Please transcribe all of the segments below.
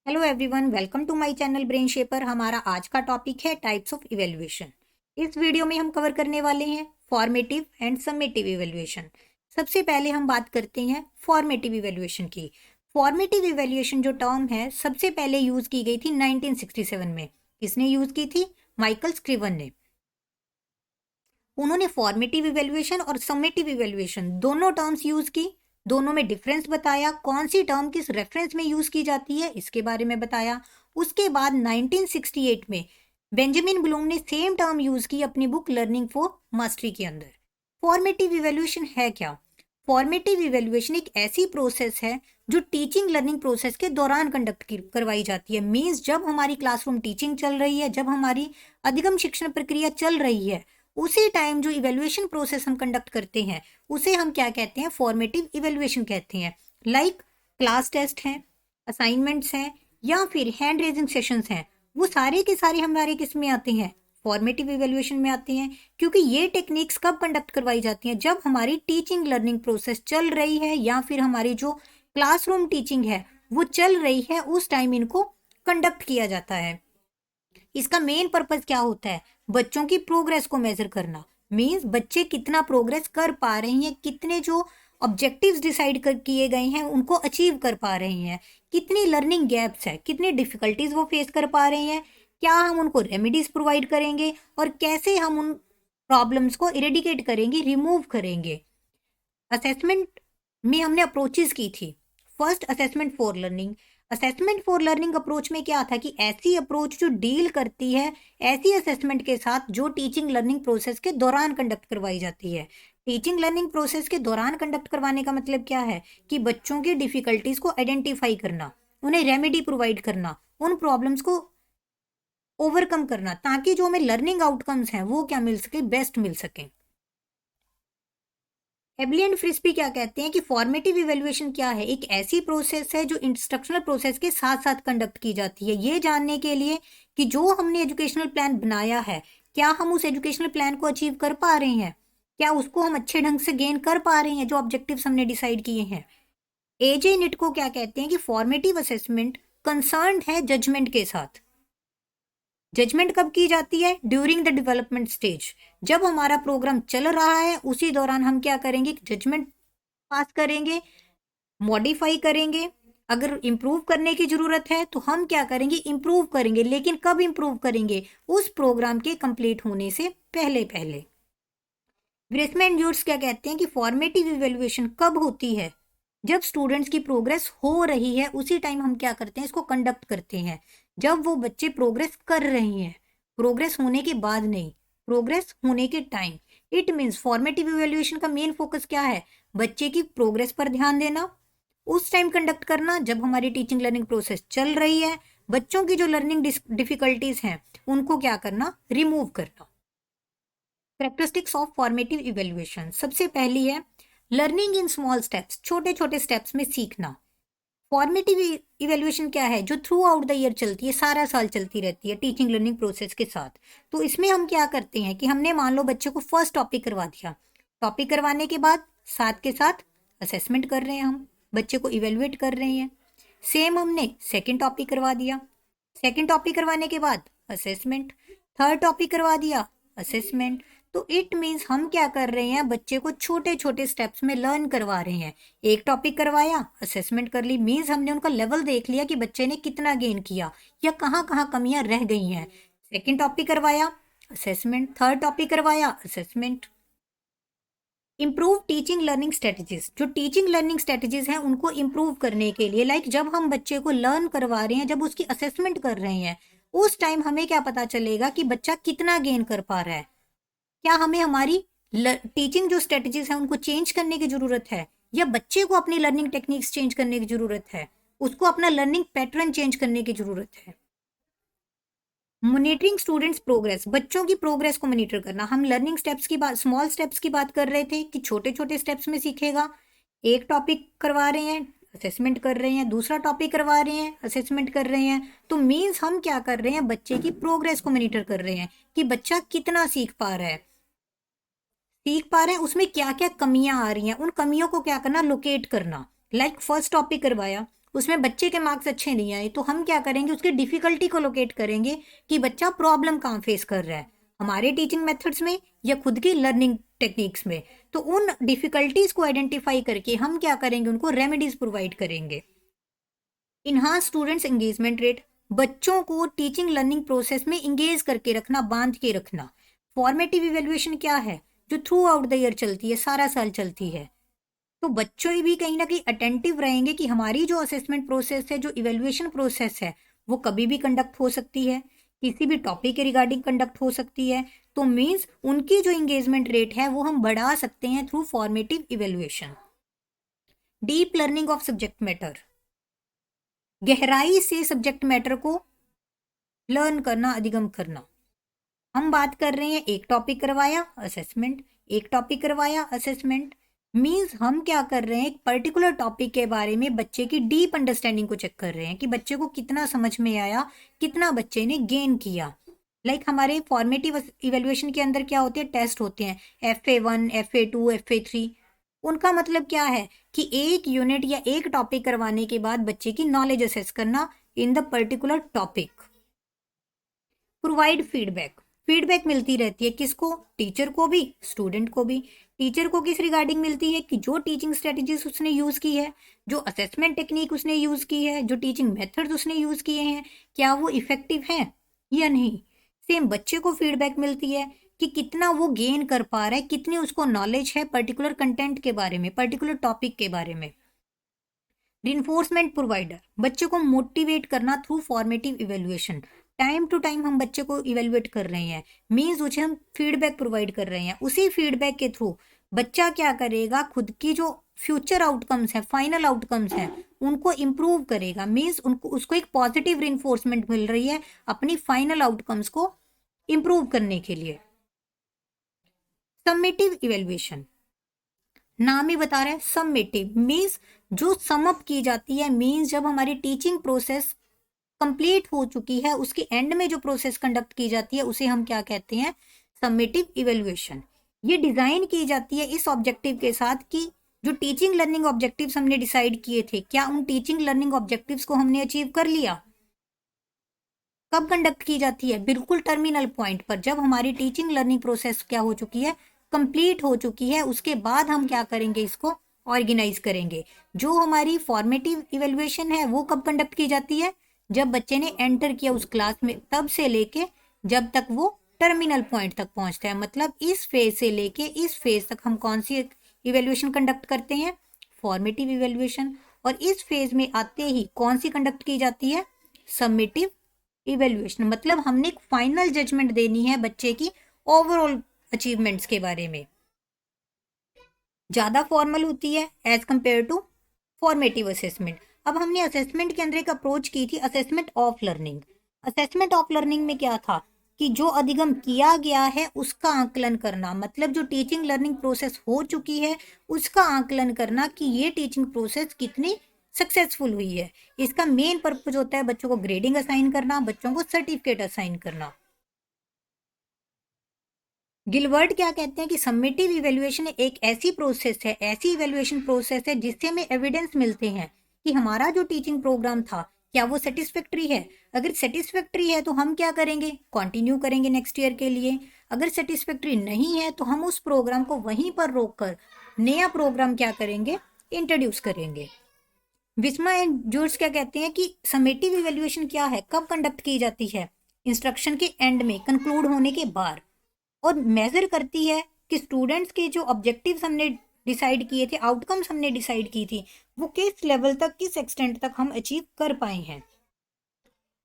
Hello everyone, welcome to my channel brain shaper. हमारा आज का टॉपिक है टाइप्स ऑफ इवैल्यूएशन। इस वीडियो में हम कवर करने वाले हैं फॉर्मेटिव एंड समेटिव इवैल्यूएशन। सबसे पहले हम बात करते हैं फॉर्मेटिव इवैल्यूएशन की। फॉर्मेटिव इवैल्यूएशन जो टर्म है सबसे पहले यूज की गई थी 1967 में। किसने यूज की थी? माइकल स्क्रिवन ने। उन्होंने फॉर्मेटिव इवैल्यूएशन और समेटिव इवैल्यूएशन दोनों टर्म्स यूज की। दोनों में डिफरेंस बताया, कौन सी टर्म किस रेफरेंस में यूज की जाती है इसके बारे में बताया। उसके बाद 1968 में बेंजामिन ब्लूम ने सेम टर्म यूज की अपनी बुक लर्निंग फॉर मास्टरी के अंदर। फॉर्मेटिव इवैल्यूएशन है क्या? फॉर्मेटिव इवैल्यूएशन एक ऐसी प्रोसेस है जो टीचिंग लर्निंग प्रोसेस के दौरान कंडक्ट करवाई जाती है। मीन्स जब हमारी क्लासरूम टीचिंग चल रही है, जब हमारी अधिगम शिक्षण प्रक्रिया चल रही है, उसी टाइम जो इवैल्यूएशन प्रोसेस हम कंडक्ट करते हैं उसे हम क्या कहते हैं? फॉर्मेटिव इवैल्यूएशन कहते हैं। लाइक क्लास टेस्ट हैं, असाइनमेंट्स हैं या फिर हैंड रेजिंग सेशंस हैं, वो सारे के सारे हमारे किस में आते हैं? फॉर्मेटिव इवैल्यूएशन में आते हैं। क्योंकि ये टेक्निक्स कब कंडक्ट करवाई जाती हैं? जब हमारी टीचिंग लर्निंग प्रोसेस चल रही है या फिर हमारी जो क्लासरूम टीचिंग है वो चल रही है, उस टाइम इनको कंडक्ट किया जाता है। इसका मेन पर्पस क्या होता है? बच्चों की प्रोग्रेस को मेजर करना। मीन्स बच्चे कितना प्रोग्रेस कर पा रहे हैं, कितने जो ऑब्जेक्टिव्स डिसाइड कर किए गए हैं उनको अचीव कर पा रहे हैं, कितनी लर्निंग गैप्स है, कितनी डिफिकल्टीज वो फेस कर पा रहे हैं, क्या हम उनको रेमेडीज प्रोवाइड करेंगे और कैसे हम उन प्रॉब्लम्स को इरेडिकेट करेंगे, रिमूव करेंगे। असेसमेंट में हमने अप्रोचेस की थी। First, assessment for learning. Assessment for learning approach में क्या था कि ऐसी अप्रोच जो डील करती है ऐसी असेसमेंट के साथ जो टीचिंग लर्निंग प्रोसेस के दौरान कंडक्ट करवाई जाती है। टीचिंग लर्निंग प्रोसेस के दौरान कंडक्ट करवाने का मतलब क्या है कि बच्चों की डिफिकल्टीज को आइडेंटिफाई करना, उन्हें रेमेडी प्रोवाइड करना, उन प्रॉब्लम्स को ओवरकम करना, ताकि जो हमें लर्निंग आउटकम्स हैं वो क्या मिल सके? बेस्ट मिल सके। एबली एंड फ्रिस्बी क्या कहते हैं कि फॉर्मेटिव इवैल्यूएशन क्या है? एक ऐसी प्रोसेस है जो इंस्ट्रक्शनल प्रोसेस के साथ साथ कंडक्ट की जाती है, ये जानने के लिए कि जो हमने एजुकेशनल प्लान बनाया है क्या हम उस एजुकेशनल प्लान को अचीव कर पा रहे हैं, क्या उसको हम अच्छे ढंग से गेन कर पा रहे हैं जो ऑब्जेक्टिव्स हमने डिसाइड किए हैं। एजे निटको क्या कहते हैं कि फॉर्मेटिव असेसमेंट कंसर्न है जजमेंट के साथ। जजमेंट कब की जाती है? During the development stage. जब हमारा प्रोग्राम चल रहा है उसी दौरान हम क्या करेंगे? जजमेंट पास करेंगे, मॉडिफाई करेंगे। अगर इम्प्रूव करने की जरूरत है तो हम क्या करेंगे? इम्प्रूव करेंगे। लेकिन कब इम्प्रूव करेंगे? उस प्रोग्राम के कंप्लीट होने से पहले पहले। ब्रेसमैन जूर्स क्या कहते हैं कि फॉर्मेटिव इवैल्यूएशन कब होती है? जब स्टूडेंट्स की प्रोग्रेस हो रही है उसी टाइम हम क्या करते हैं? इसको कंडक्ट करते हैं। जब वो बच्चे प्रोग्रेस कर रहे हैं, प्रोग्रेस होने के बाद नहीं, प्रोग्रेस होने के time. It means formative evaluation का मेन फोकस क्या है? बच्चे की प्रोग्रेस पर ध्यान देना, उस टाइम कंडक्ट करना जब हमारी टीचिंग लर्निंग प्रोसेस चल रही है। बच्चों की जो लर्निंग डिफिकल्टीज हैं उनको क्या करना? रिमूव करना। कैरेक्टरिस्टिक्स ऑफ फॉर्मेटिव इवैल्यूएशन, सबसे पहली है लर्निंग इन स्मॉल स्टेप्स, छोटे छोटे स्टेप्स में सीखना। फॉर्मेटिव इवैल्यूएशन क्या है? जो थ्रू आउट द ईयर चलती है, सारा साल चलती रहती है टीचिंग लर्निंग प्रोसेस के साथ। तो इसमें हम क्या करते हैं कि हमने मान लो बच्चे को फर्स्ट टॉपिक करवा दिया, टॉपिक करवाने के बाद साथ के साथ असेसमेंट कर रहे हैं, हम बच्चे को इवेल्युएट कर रहे हैं। सेम हमने सेकेंड टॉपिक करवा दिया, सेकेंड टॉपिक करवाने के बाद असेसमेंट, थर्ड टॉपिक करवा दिया, असेसमेंट। तो इट मीन्स हम क्या कर रहे हैं? बच्चे को छोटे छोटे स्टेप्स में लर्न करवा रहे हैं। एक टॉपिक करवाया, असेसमेंट कर ली, मीन्स हमने उनका लेवल देख लिया कि बच्चे ने कितना गेन किया या कहाँ कहाँ कमियां रह गई हैं। सेकेंड टॉपिक करवाया, असेसमेंट, थर्ड टॉपिक करवाया, assessment. Improve teaching learning strategies, जो टीचिंग लर्निंग स्ट्रेटजीज हैं उनको इम्प्रूव करने के लिए, लाइक जब हम बच्चे को लर्न करवा रहे हैं, जब उसकी असेसमेंट कर रहे हैं, उस टाइम हमें क्या पता चलेगा कि बच्चा कितना गेन कर पा रहा है। क्या हमें हमारी टीचिंग जो स्ट्रेटजीज हैं उनको चेंज करने की जरूरत है, या बच्चे को अपनी लर्निंग टेक्निक्स चेंज करने की जरूरत है, उसको अपना लर्निंग पैटर्न चेंज करने की जरूरत है। मॉनिटरिंग स्टूडेंट्स प्रोग्रेस, बच्चों की प्रोग्रेस को मॉनिटर करना। हम लर्निंग स्टेप्स की बात, स्मॉल स्टेप्स की बात कर रहे थे कि छोटे छोटे स्टेप्स में सीखेगा। एक टॉपिक करवा रहे हैं, असेसमेंट कर रहे हैं, दूसरा टॉपिक करवा रहे हैं, असेसमेंट कर रहे हैं। तो मीन्स हम क्या कर रहे हैं? बच्चे की प्रोग्रेस को मॉनिटर कर रहे हैं कि बच्चा कितना सीख पा रहा है, उसमें क्या क्या कमियां आ रही हैं, उन कमियों को क्या करना? लोकेट करना। लाइक फर्स्ट टॉपिक करवाया, उसमें बच्चे के मार्क्स अच्छे नहीं आए, तो हम क्या करेंगे, उसकी डिफिकल्टी को लोकेट करेंगे कि बच्चा प्रॉब्लम कहाँ फेस कर रहा है, हमारे टीचिंग मेथड्स में या खुद की लर्निंग टेक्निक्स में। तो उन डिफिकल्टीज को आइडेंटिफाई करके हम क्या करेंगे, उनको रेमेडीज प्रोवाइड करेंगे। इन्हांस स्टूडेंट्स एंगेजमेंट रेट, बच्चों को टीचिंग लर्निंग प्रोसेस में इंगेज करके रखना, बांध के रखना। फॉर्मेटिव इवेल्युएशन क्या है, जो थ्रू आउट द ईयर चलती है, सारा साल चलती है। तो बच्चों भी कहीं ना कहीं अटेंटिव रहेंगे कि हमारी जो असेसमेंट प्रोसेस है, जो इवेल्युएशन प्रोसेस है, वो कभी भी कंडक्ट हो सकती है, किसी भी टॉपिक के रिगार्डिंग कंडक्ट हो सकती है। तो मीन्स उनकी जो इंगेजमेंट रेट है वो हम बढ़ा सकते हैं through formative evaluation. Deep learning of subject matter, गहराई से सब्जेक्ट मैटर को लर्न करना, अधिगम करना। हम बात कर रहे हैं एक टॉपिक करवाया असेसमेंट, एक टॉपिक करवाया असेसमेंट, मीन्स हम क्या कर रहे हैं, एक पर्टिकुलर टॉपिक के बारे में बच्चे की डीप अंडरस्टैंडिंग को चेक कर रहे हैं कि बच्चे को कितना समझ में आया, कितना बच्चे ने गेन किया। हमारे फॉर्मेटिव इवेल्युएशन के अंदर क्या होते हैं, टेस्ट होते हैं, FA1, FA2, FA3। उनका मतलब क्या है कि एक यूनिट या एक टॉपिक करवाने के बाद बच्चे की नॉलेज असेस करना in the particular topic. Provide feedback, feedback मिलती रहती है, किसको, टीचर को भी, स्टूडेंट को भी। टीचर को किस रिगार्डिंग मिलती है कि जो टीचिंग स्ट्रेटजीज उसने यूज की है, जो असेसमेंट टेक्निक उसने यूज की है, जो टीचिंग मेथड्स उसने यूज किए हैं, क्या वो इफेक्टिव हैं या नहीं। सेम बच्चे को फीडबैक मिलती है कि कितना वो गेन कर पा रहा है, कितनी उसको नॉलेज है पर्टिकुलर कंटेंट के बारे में, पर्टिकुलर टॉपिक के बारे में। रिइंफोर्समेंट प्रोवाइडर, बच्चे को मोटिवेट करना through formative evaluation. Time to time हम बच्चे को इवेल्युएट कर रहे हैं, मीन्स उसे हम फीडबैक प्रोवाइड कर रहे हैं। उसी फीडबैक के थ्रू बच्चा क्या करेगा, खुद की जो फ्यूचर आउटकम्स है, फाइनल आउटकम्स है, उनको इम्प्रूव करेगा। मीन्स उनको उसको एक पॉजिटिव रिइंफोर्समेंट मिल रही है अपनी फाइनल आउटकम्स को इम्प्रूव करने के लिए। समेटिव इवेल्युएशन, नाम ही बता रहा है, समेटिव मीन्स जो समअप की जाती है, मीन्स जब हमारी टीचिंग प्रोसेस कंप्लीट हो चुकी है, उसके एंड में जो प्रोसेस कंडक्ट की जाती है उसे हम क्या कहते हैं, समेटिव इवेल्युएशन। ये डिजाइन की जाती है इस ऑब्जेक्टिव के साथ कि जो टीचिंग लर्निंग ऑब्जेक्टिव्स हमने डिसाइड किए थे, क्या उन टीचिंग लर्निंग ऑब्जेक्टिव्स को हमने अचीव कर लिया। कब कंडक्ट की जाती है, बिल्कुल टर्मिनल पॉइंट पर, जब हमारी टीचिंग लर्निंग प्रोसेस क्या हो चुकी है, कंप्लीट हो चुकी है। उसके बाद हम क्या करेंगे, इसको ऑर्गेनाइज करेंगे। जो हमारी फॉर्मेटिव इवेल्युएशन है वो कब कंडक्ट की जाती है, जब बच्चे ने एंटर किया उस क्लास में, तब से लेके जब तक वो टर्मिनल पॉइंट तक पहुंचता है। मतलब इस फेज से लेके इस फेज तक हम कौन सी इवेल्युएशन कंडक्ट करते हैं, फॉर्मेटिव इवेल्युएशन। और इस फेज में आते ही कौन सी कंडक्ट की जाती है, समेटिव इवेल्युएशन। मतलब हमने एक फाइनल जजमेंट देनी है बच्चे की ओवरऑल अचीवमेंट्स के बारे में। ज्यादा फॉर्मल होती है as compare to formative assessment. अब हमने असेसमेंट के अंदर एक अप्रोच की थी, assessment of learning. Assessment of learning में क्या था कि जो अधिगम किया गया है उसका आकलन करना, मतलब जो टीचिंग लर्निंग प्रोसेस हो चुकी है उसका आकलन करना कि ये टीचिंग प्रोसेस कितनी सक्सेसफुल हुई है। इसका मेन पर्पज होता है बच्चों को ग्रेडिंग असाइन करना, बच्चों को सर्टिफिकेट असाइन करना। गिलवर्ट क्या कहते हैं कि समेटिव इवेल्युएशन एक ऐसी प्रोसेस है, ऐसी इवेल्युएशन प्रोसेस है जिससे हमें एविडेंस मिलते हैं कि हमारा जो टीचिंग प्रोग्राम था क्या वो सेटिस्फैक्ट्री है। अगर सेटिस्फैक्ट्री है तो हम क्या करेंगे, कंटिन्यू करेंगे नेक्स्ट ईयर के लिए। अगर सेटिस्फैक्ट्री नहीं है तो हम उस प्रोग्राम को वहीं पर रोककर नया प्रोग्राम क्या करेंगे, इंट्रोड्यूस करेंगे। विस्मा एंड जूर्स क्या कहते हैं कि समेटिव इवेल्युएशन क्या है, कब कंडक्ट की जाती है, इंस्ट्रक्शन के एंड में, कंक्लूड होने के बाद, और मेजर करती है कि स्टूडेंट्स के जो ऑब्जेक्टिव्स हमने डिसाइड किए थे, आउटकम्स हमने डिसाइड की थी, वो किस लेवल तक, किस एक्सटेंट तक हम अचीव कर पाए हैं।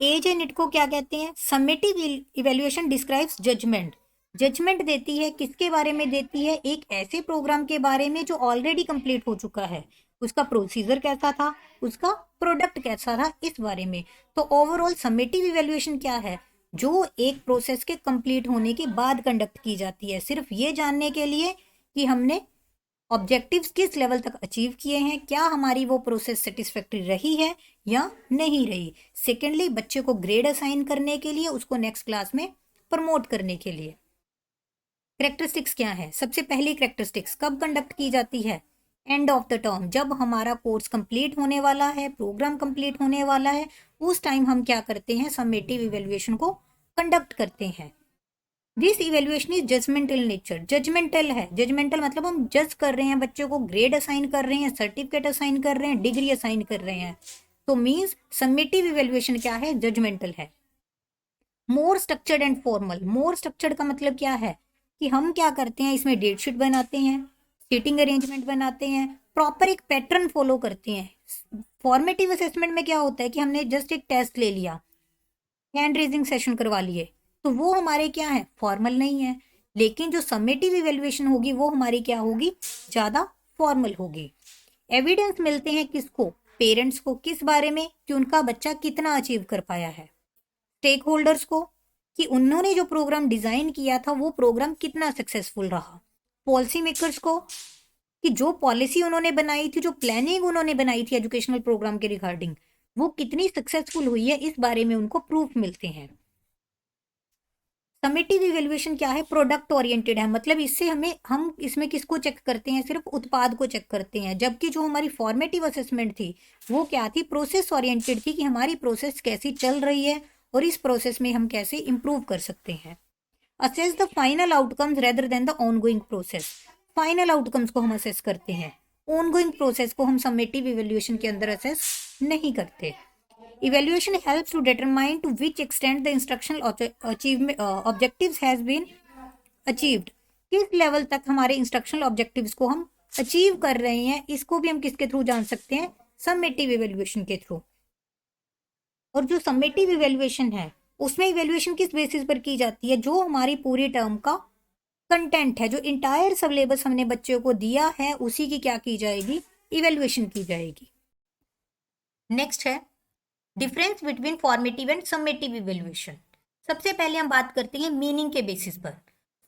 एज एंड इट को क्या कहते हैं, summative evaluation describes judgement. Judgement देती है, किसके बारे में देती है, एक ऐसे प्रोग्राम के बारे में जो ऑलरेडी कंप्लीट हो चुका है, उसका प्रोसीजर कैसा था, उसका प्रोडक्ट कैसा था, इस बारे में। तो ओवरऑल समेटिव इवेल्युएशन क्या है, जो एक प्रोसेस के कंप्लीट होने के बाद कंडक्ट की जाती है, सिर्फ ये जानने के लिए कि हमने ऑब्जेक्टिव्स किस लेवल तक अचीव किए हैं, क्या हमारी वो प्रोसेस सेटिस्फैक्ट्री रही है या नहीं रही। सेकेंडली बच्चे को ग्रेड असाइन करने के लिए, उसको नेक्स्ट क्लास में प्रमोट करने के लिए। करेक्टरिस्टिक्स क्या है, सबसे पहली करेक्टरिस्टिक्स कब कंडक्ट की जाती है, एंड ऑफ द टर्म, जब हमारा कोर्स कंप्लीट होने वाला है, प्रोग्राम कंप्लीट होने वाला है, उस टाइम हम क्या करते हैं, समेटिव इवेल्युएशन को कंडक्ट करते हैं। This evaluation is judgemental nature. Judgemental है, जजमेंटल मतलब हम जज कर रहे हैं, बच्चों को ग्रेड असाइन कर रहे हैं, सर्टिफिकेट असाइन कर रहे हैं, डिग्री असाइन कर रहे हैं। तो मीन्स समेटिव इवेल्युएशन क्या है, जजमेंटल है। More structured and formal, more structured का मतलब क्या है कि हम क्या करते हैं, इसमें डेट शीट बनाते हैं, सीटिंग अरेंजमेंट बनाते हैं, प्रॉपर एक पैटर्न फॉलो करते हैं। फॉर्मेटिव असेसमेंट में क्या होता है कि हमने जस्ट एक टेस्ट ले लिया, हैंड रेजिंग सेशन करवा लिए, तो वो हमारे क्या है, फॉर्मल नहीं है। लेकिन जो समेटिव इवेल्युएशन होगी वो हमारी क्या होगी, ज्यादा फॉर्मल होगी। एविडेंस मिलते हैं किसको, पेरेंट्स को, किस बारे में, कि उनका बच्चा कितना अचीव कर पाया है। स्टेक होल्डर्स को, कि उन्होंने जो प्रोग्राम डिजाइन किया था वो प्रोग्राम कितना सक्सेसफुल रहा। पॉलिसी मेकर्स को, कि जो पॉलिसी उन्होंने बनाई थी, जो प्लानिंग उन्होंने बनाई थी एजुकेशनल प्रोग्राम के रिगार्डिंग, वो कितनी सक्सेसफुल हुई है, इस बारे में उनको प्रूफ मिलते हैं। समेटिव इवेल्युएशन क्या है, प्रोडक्ट ओरिएंटेड है, मतलब इससे हम इसमें किसको चेक करते हैं, सिर्फ उत्पाद को चेक करते हैं। जबकि जो हमारी फॉर्मेटिव असेसमेंट थी वो क्या थी, प्रोसेस ओरिएंटेड थी, कि हमारी प्रोसेस कैसी चल रही है और इस प्रोसेस में हम कैसे इंप्रूव कर सकते हैं। Assess the final outcomes rather than the ongoing process, final outcomes को हम असेस करते हैं, ऑनगोइंग प्रोसेस को हम समेटिव इवेल्युएशन के अंदर असेस नहीं करते। Evaluation helps to determine to which extent the instructional objectives has been achieved. किस लेवल तक हमारे इंस्ट्रक्शनल ऑब्जेक्टिव्स को हम अचीव कर रहे हैं, इसको भी हम किसके थ्रू जान सकते हैं, समेटिव इवेल्युएशन के थ्रू। और जो समेटिव इवेल्युएशन है उसमें इवेल्युएशन किस बेसिस पर की जाती है, जो हमारी पूरी टर्म का कंटेंट है, जो इंटायर सिलेबस हमने बच्चों को दिया है, उसी की क्या की जाएगी, इवेल्युएशन की जाएगी। नेक्स्ट है difference between formative and summative evaluation. सबसे पहले हम बात करते हैं मीनिंग के बेसिस पर।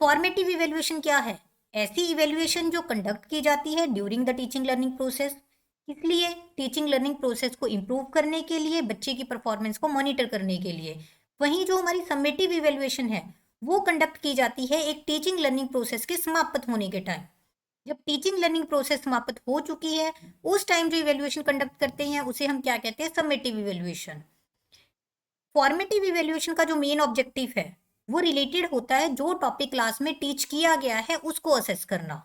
फॉर्मेटिव इवेल्युएशन क्या है, ऐसी इवेल्युएशन जो कंडक्ट की जाती है during the teaching learning process, इसलिए टीचिंग लर्निंग प्रोसेस को इंप्रूव करने के लिए, बच्चे की परफॉर्मेंस को मॉनिटर करने के लिए। वहीं जो हमारी समेटिव इवेल्युएशन है वो कंडक्ट की जाती है एक टीचिंग लर्निंग प्रोसेस के समाप्त होने के टाइम। जब टीचिंग लर्निंग प्रोसेस समाप्त हो चुकी है उस टाइम जो इवेल्युएशन कंडक्ट करते हैं उसे हम क्या कहते हैं, समेटिव इवेल्युएशन। फॉर्मेटिव इवेल्युएशन का जो मेन ऑब्जेक्टिव है वो रिलेटेड होता है जो टॉपिक क्लास में टीच किया गया है उसको असेस करना।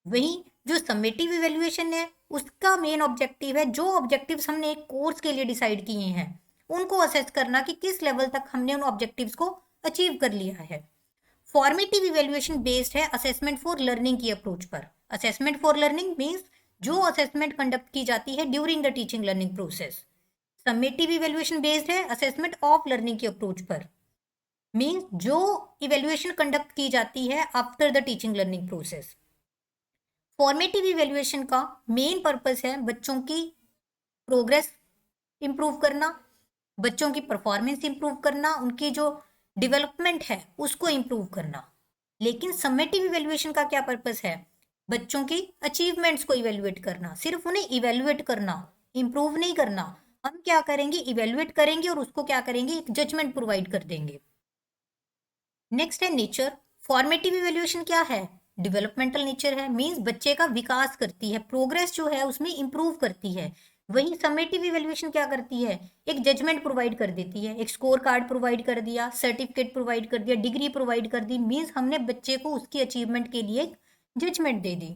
वहीं जो समेटिव इवेल्युएशन है उसका मेन ऑब्जेक्टिव है जो ऑब्जेक्टिव्स हमने एक कोर्स के लिए डिसाइड किए हैं उनको असेस करना कि किस लेवल तक हमने उन ऑब्जेक्टिव्स को अचीव कर लिया है। फॉर्मेटिव इवेल्युएशन बेस्ड है असेसमेंट फॉर लर्निंग की अप्रोच पर। असेसमेंट फॉर लर्निंग मीन्स जो असेसमेंट कंडक्ट की जाती है during the teaching learning process. Summative evaluation based है असेसमेंट ऑफ लर्निंग की अप्रोच पर, मीन्स जो इवेल्युएशन कंडक्ट की जाती है after the teaching learning process. Formative evaluation का मेन पर्पस है बच्चों की प्रोग्रेस इंप्रूव करना, बच्चों की परफॉर्मेंस इंप्रूव करना, उनकी जो डेवलपमेंट है उसको इंप्रूव करना। लेकिन समेटिव इवेल्युएशन का क्या पर्पस है, बच्चों की अचीवमेंट्स को इवेल्युएट करना, सिर्फ उन्हें इवेल्युएट करना, इंप्रूव नहीं करना। हम क्या करेंगे, इवेल्युएट करेंगे और उसको क्या करेंगे, एक जजमेंट प्रोवाइड कर देंगे। नेक्स्ट है नेचर। फॉर्मेटिव इवेल्युएशन क्या है, डेवलपमेंटल नेचर है, मीन्स बच्चे का विकास करती है, प्रोग्रेस जो है उसमें इंप्रूव करती है। वहीं समेटिव इवेल्युएशन क्या करती है, एक जजमेंट प्रोवाइड कर देती है, एक स्कोर कार्ड प्रोवाइड कर दिया, सर्टिफिकेट प्रोवाइड कर दिया, डिग्री प्रोवाइड कर दी, मीन्स हमने बच्चे को उसकी अचीवमेंट के लिए एक जजमेंट दे दी।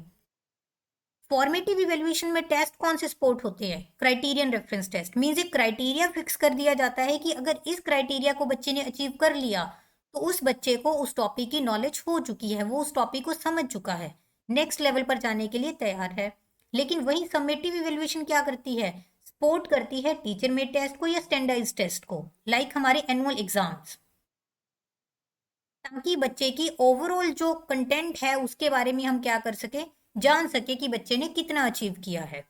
फॉर्मेटिव इवेल्युएशन में टेस्ट कौन से सपोर्ट होते हैं, क्राइटेरियन रेफरेंस टेस्ट, मीन्स एक क्राइटेरिया फिक्स कर दिया जाता है कि अगर इस क्राइटेरिया को बच्चे ने अचीव कर लिया तो उस बच्चे को उस टॉपिक की नॉलेज हो चुकी है, वो उस टॉपिक को समझ चुका है, नेक्स्ट लेवल पर जाने के लिए तैयार है। लेकिन वही समेटिव इवेल्युएशन क्या करती है, सपोर्ट करती है टीचर मेड टेस्ट को या स्टैंडर्डाइज्ड टेस्ट को, लाइक हमारे एनुअल एग्जाम्स, ताकि बच्चे की ओवरऑल जो कंटेंट है उसके बारे में हम क्या कर सके, जान सके कि बच्चे ने कितना अचीव किया है।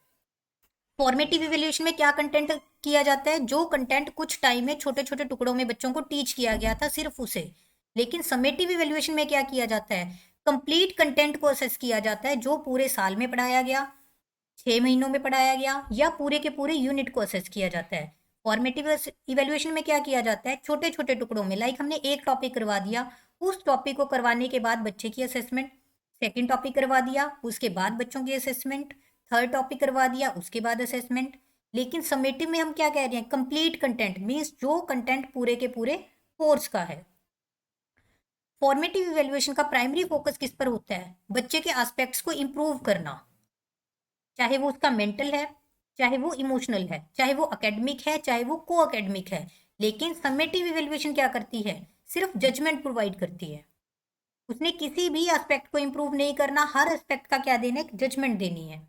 फॉर्मेटिव इवेल्युएशन में क्या कंटेंट किया जाता है, जो कंटेंट कुछ टाइम में छोटे छोटे टुकड़ों में बच्चों को टीच किया गया था सिर्फ उसे। लेकिन समेटिव इवेल्युएशन में क्या किया जाता है, कंप्लीट कंटेंट को असेस किया जाता है, जो पूरे साल में पढ़ाया गया, 6 महीनों में पढ़ाया गया, या पूरे के पूरे यूनिट को असेस किया जाता है। फॉर्मेटिव इवेल्युएशन में क्या किया जाता है, छोटे छोटे टुकड़ों में, लाइक हमने एक टॉपिक करवा दिया, उस टॉपिक को करवाने के बाद बच्चे की असेसमेंट, सेकंड टॉपिक करवा दिया, उसके बाद बच्चों की असेसमेंट, थर्ड टॉपिक करवा दिया, उसके बाद असेसमेंट। लेकिन समेटिव में हम क्या कह रहे हैं, कंप्लीट कंटेंट मीन्स जो कंटेंट पूरे के पूरे कोर्स का है। फॉर्मेटिव इवेल्युएशन का प्राइमरी फोकस किस पर होता है, बच्चे के एस्पेक्ट्स को इंप्रूव करना, चाहे वो उसका मेंटल है, चाहे वो इमोशनल है, चाहे वो एकेडमिक है, चाहे वो को एकेडमिक है। लेकिन समेटिव इवेल्युएशन क्या करती है, सिर्फ जजमेंट प्रोवाइड करती है। उसने किसी भी एस्पेक्ट को इंप्रूव नहीं करना, हर एस्पेक्ट का क्या देना है, जजमेंट देनी है।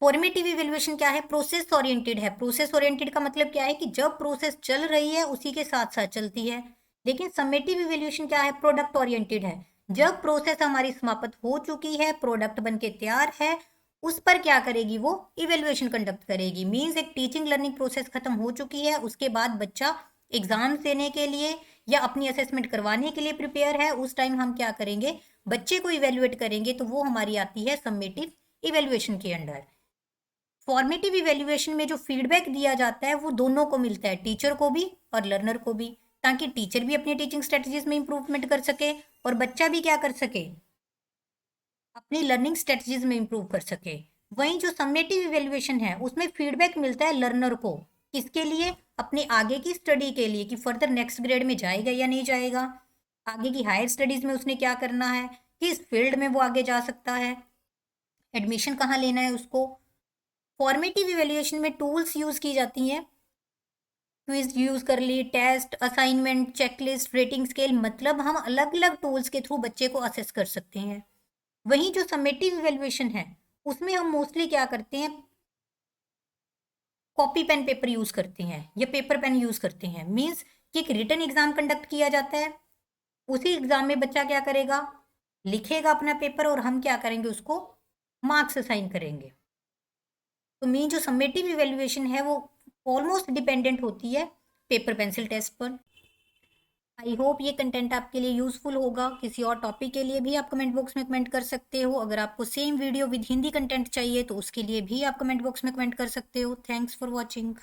फॉर्मेटिव इवेल्युएशन क्या है, प्रोसेस ओरिएंटेड है। प्रोसेस ओरिएंटेड का मतलब क्या है कि जब प्रोसेस चल रही है उसी के साथ साथ चलती है। लेकिन समेटिव इवेल्युएशन क्या है, प्रोडक्ट ओरिएंटेड है। जब प्रोसेस हमारी समाप्त हो चुकी है, प्रोडक्ट बनके तैयार है, उस पर क्या करेगी, वो इवेल्युएशन कंडक्ट करेगी। मीन्स एक टीचिंग लर्निंग प्रोसेस खत्म हो चुकी है, उसके बाद बच्चा एग्जाम देने के लिए या अपनी असेसमेंट करवाने के लिए प्रिपेयर है, उस टाइम हम क्या करेंगे, बच्चे को इवेल्युएट करेंगे, तो वो हमारी आती है समेटिव इवेल्युएशन के अंडर। फॉर्मेटिव इवेल्युएशन में जो फीडबैक दिया जाता है वो दोनों को मिलता है, टीचर को भी और लर्नर को भी, ताकि टीचर भी अपनी टीचिंग स्ट्रेटजीज में इंप्रूवमेंट कर सके और बच्चा भी क्या कर सके, अपनी लर्निंग स्ट्रेटजीज में इंप्रूव कर सके। वहीं जो समेटिव इवेल्युएशन है उसमें फीडबैक मिलता है लर्नर को, किसके लिए, अपने आगे की स्टडी के लिए, कि फर्दर नेक्स्ट ग्रेड में जाएगा या नहीं जाएगा, आगे की हायर स्टडीज में उसने क्या करना है, किस फील्ड में वो आगे जा सकता है, एडमिशन कहाँ लेना है उसको। फॉर्मेटिव इवेल्युएशन में टूल्स यूज की जाती हैं, क्विज यूज कर ली, test, assignment, checklist, rating scale, मतलब हम अलग अलग टूल्स के थ्रू बच्चे को असेस कर सकते हैं। वहीं जो समेटिव इवेल्युएशन है उसमें हम मोस्टली क्या करते हैं, कॉपी पेन पेपर यूज करते हैं या पेपर पेन यूज करते हैं। मीन्स कि एक रिटन एग्जाम कंडक्ट किया जाता है, उसी एग्जाम में बच्चा क्या करेगा, लिखेगा अपना पेपर और हम क्या करेंगे, उसको मार्क्स असाइन करेंगे। तो मीन जो समेटिव इवेल्युएशन है वो ऑलमोस्ट डिपेंडेंट होती है पेपर पेंसिल टेस्ट पर। आई होप ये कंटेंट आपके लिए यूजफुल होगा। किसी और टॉपिक के लिए भी आप कमेंट बॉक्स में कमेंट कर सकते हो। अगर आपको same video with Hindi content चाहिए तो उसके लिए भी आप कमेंट बॉक्स में कमेंट कर सकते हो। Thanks for watching.